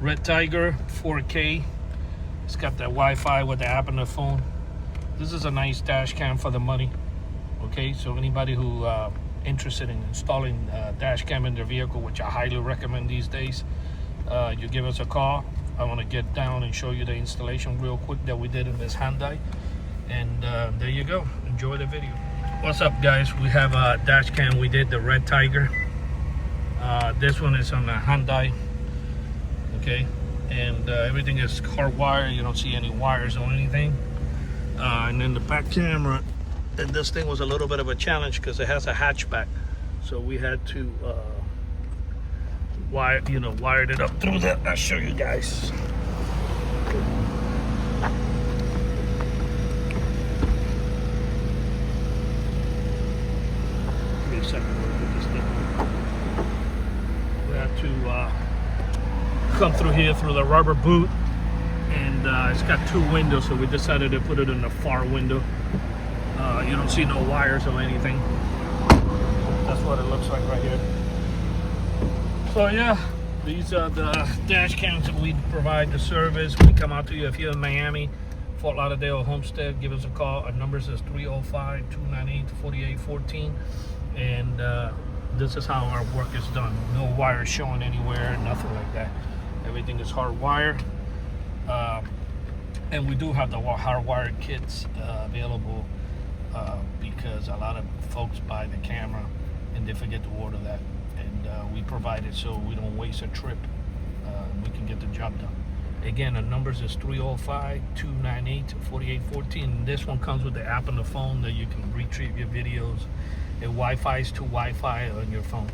RedTiger 4K. It's got that Wi-Fi with the app on the phone. This is a nice dash cam for the money. Okay, so anybody who interested in installing dash cam in their vehicle, which I highly recommend these days, you give us a call. I want to get down and show you the installation real quick that we did in this Hyundai. And there you go. Enjoy the video. What's up, guys? We have a dash cam. We did the RedTiger. This one is on the Hyundai. Okay, and everything is hardwired. You don't see any wires or anything. And then the back camera, and this thing was a little bit of a challenge because it has a hatchback, so we had to wired it up through that. I'll show you guys. Give me a second. We'll put this thing. We had to come through here through the rubber boot, and it's got two windows, so we decided to put it in the far window. You don't see no wires or anything. That's what it looks like right here. So yeah, these are the dash cams that we provide the service. We come out to you if you're in Miami, Fort Lauderdale, Homestead. Give us a call. Our number is 305-298-4814, and this is how our work is done. No wires showing anywhere, nothing like that. Everything is hardwired, and we do have the hardwired kits available because a lot of folks buy the camera and they forget to order that, and we provide it so we don't waste a trip. We can get the job done. Again, the numbers is 305-298-4814. This one comes with the app on the phone that you can retrieve your videos. It Wi-Fi's to Wi-Fi on your phone.